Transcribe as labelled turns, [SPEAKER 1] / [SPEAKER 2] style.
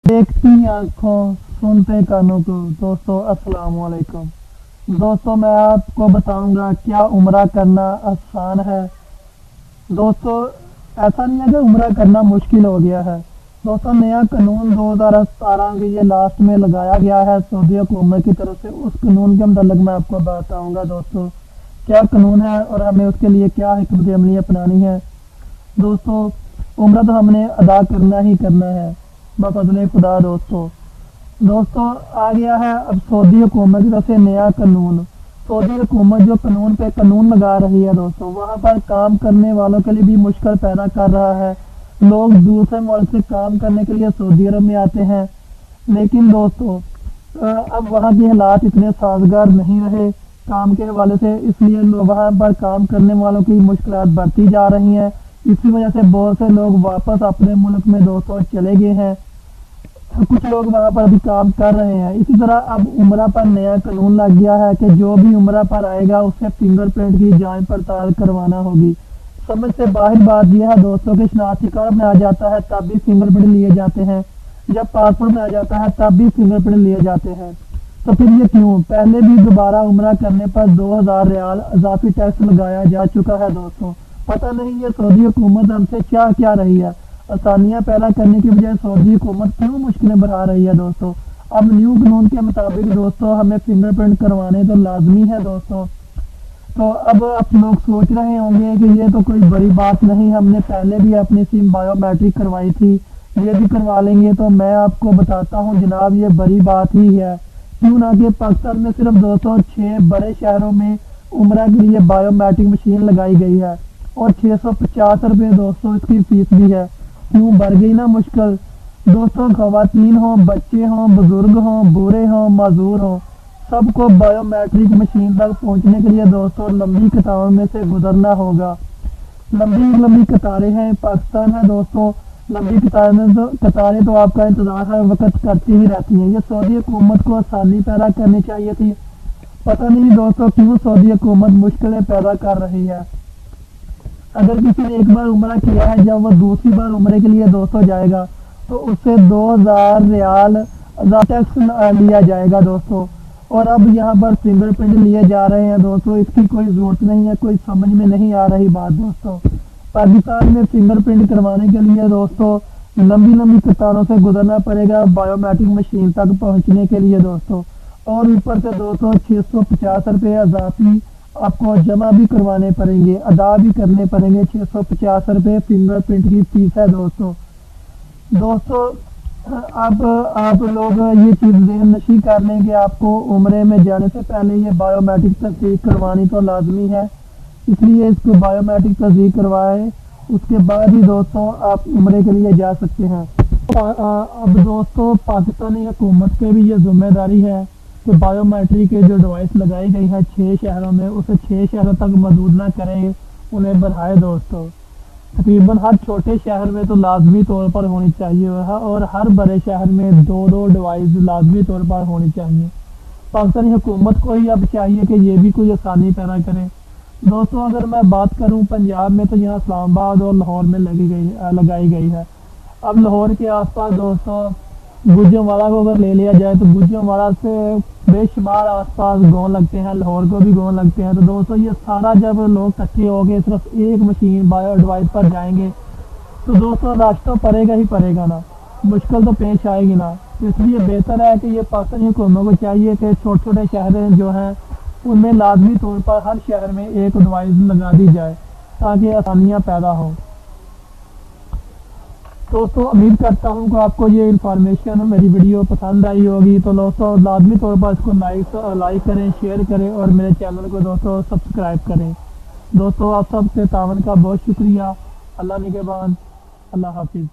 [SPEAKER 1] देखती आंखों सुनते कानों को। दोस्तों अस्सलाम वालेकुम। दोस्तों मैं आपको बताऊंगा क्या उम्रा करना आसान है। दोस्तों ऐसा नहीं है कि उम्रा करना मुश्किल हो गया है। दोस्तों नया कानून 2017 के ये लास्ट में लगाया गया है सऊदी हुकूमत की तरफ से। उस कानून के मतलब मैं आपको बताऊंगा दोस्तों क्या कानून है और हमें उसके लिए क्या हिकमत अमली अपनानी है। दोस्तों उम्रा तो हमने अदा करना ही करना है बफज़ल खुदा। दोस्तों आ गया है अब सऊदी हुकूमत की तरफ से नया कानून। सऊदी हुकूमत जो कानून पे कानून लगा रही है दोस्तों, वहाँ पर काम करने वालों के लिए भी मुश्किल पैदा कर रहा है। लोग दूसरे मुल्क से काम करने के लिए सऊदी अरब में आते हैं, लेकिन दोस्तों अब वहाँ के हालात इतने साजगार नहीं रहे काम के हवाले से, इसलिए वहाँ पर काम करने वालों की मुश्किलात बढ़ती जा रही हैं। इसी वजह से बहुत से लोग वापस अपने मुल्क में दोस्तों चले गए हैं। कुछ लोग वहाँ पर भी काम कर रहे हैं। इसी तरह अब उम्रा पर नया कानून लग गया है कि जो भी उम्रा पर आएगा उससे फिंगरप्रिंट की जांच पड़ताल करवाना होगी। समझ से बाहर बात यह है दोस्तों कि शनाख्ती कार्ड में आ जाता है तब भी फिंगरप्रिंट लिए जाते हैं, जब पासपोर्ट में आ जाता है तब भी फिंगरप्रिंट लिए जाते हैं। तो फिर ये क्यों? पहले भी दोबारा उम्रा करने पर 2000 रियाल इजाफी टैक्स लगाया जा चुका है दोस्तों। पता नहीं ये सऊदी हुकूमत हमसे क्या क्या रही है। आसानियाँ पैदा करने की बजाय सऊदी हुकूमत क्यों मुश्किलें बढ़ा रही है दोस्तों। अब न्यू कानून के मुताबिक दोस्तों हमें फिंगरप्रिंट करवाने तो लाजमी है दोस्तों। तो अब आप लोग सोच रहे होंगे कि ये तो कोई बड़ी बात नहीं, हमने पहले भी अपनी सिम बायोमेट्रिक करवाई थी, ये भी करवा लेंगे। तो मैं आपको बताता हूँ जनाब ये बड़ी बात ही है। क्यों ना कि पाकिस्तान में सिर्फ 206 बड़े शहरों में उम्रा के लिए बायोमेट्रिक मशीन लगाई गई है और 650 रुपये दोस्तों इसकी फीस भी है। क्यों बढ़ गई ना मुश्किल दोस्तों। खवातीन हों, बच्चे हों, बुजुर्ग हों, बूढ़े हों, माजूर हों, सबको बायोमेट्रिक मशीन तक पहुंचने के लिए दोस्तों लंबी कतारों में से गुजरना होगा। लंबी लंबी कतारें हैं, पाकिस्तान है दोस्तों। लंबी कतारें तो आपका इंतजार हर वक्त करती ही रहती हैं। ये सऊदी हुकूमत को आसानी पैदा करनी चाहिए थी। पता नहीं दोस्तों क्यों सऊदी हुकूमत मुश्किलें पैदा कर रही है। अगर किसी ने एक बार उम्रा किया है, जब वो दूसरी बार उम्रे के लिए दोस्तों जाएगा तो उससे 2000 रियाल टैक्स लिया जाएगा दोस्तों। और अब यहाँ पर फिंगरप्रिंट लिए जा रहे हैं दोस्तों, इसकी कोई ज़रूरत नहीं है। कोई समझ में नहीं आ रही बात दोस्तों। पाकिस्तान में फिंगरप्रिंट करवाने के लिए दोस्तों लंबी लंबी कतारों से गुजरना पड़ेगा बायोमेट्रिक मशीन तक पहुँचने के लिए दोस्तों। और ऊपर से दोस्तों 650 रुपये इजाफी आपको जमा भी करवाने पड़ेंगे, अदा भी करने पड़ेंगे। 650 रुपये फिंगरप्रिंट की फीस है दोस्तों। अब आप लोग ये चीज़ ज़हन नशी कर लें कि आपको उम्रे में जाने से पहले ये बायोमेट्रिक तस्दीक करवानी तो लाजमी है, इसलिए इसको बायोमेट्रिक तस्दीक करवाए उसके बाद ही दोस्तों आप उम्रे के लिए जा सकते हैं। अब दोस्तों पाकिस्तानी हुकूमत के भी ये जिम्मेदारी है कि बायोमेट्रिक के जो डिवाइस लगाई गई है 6 शहरों में, उसे 6 शहरों तक महदूद ना करें, उन्हें बढ़ाए दोस्तों। तकरीबन हर छोटे शहर में तो लाजमी तौर पर होनी चाहिए और हर बड़े शहर में 2-2 डिवाइस लाजमी तौर पर होनी चाहिए। पाकिस्तानी हुकूमत को ही अब चाहिए कि ये भी कोई आसानी पैदा करें दोस्तों। अगर मैं बात करूं पंजाब में तो यहाँ इस्लामाबाद और लाहौर में लगाई गई है। अब लाहौर के आसपास दोस्तों गुजरांवाला को अगर ले लिया जाए तो गुजरांवाला से बेशुमार आसपास गाँव लगते हैं, लाहौर को भी गाँव लगते हैं। तो दोस्तों ये सारा जब लोग इकट्ठे हो गए सिर्फ एक मशीन बायो डिवाइस पर जाएंगे तो दोस्तों रश तो पड़ेगा ही पड़ेगा ना, मुश्किल तो पेश आएगी ना। तो इसलिए बेहतर है कि ये पाकिस्तानी हुकूमत को चाहिए कि छोटे छोटे शहर जो हैं उनमें लाजमी तौर पर हर शहर में एक डिवाइस लगा दी जाए ताकि आसानियाँ पैदा हों। दोस्तों उम्मीद करता हूँ कि आपको ये इन्फॉर्मेशन मेरी वीडियो पसंद आई होगी। तो दोस्तों लाजमी तौर पर इसको लाइक करें, शेयर करें और मेरे चैनल को दोस्तों सब्सक्राइब करें। दोस्तों आप सबके तावन का बहुत शुक्रिया। अल्लाह निगहबान। अल्लाह हाफिज़।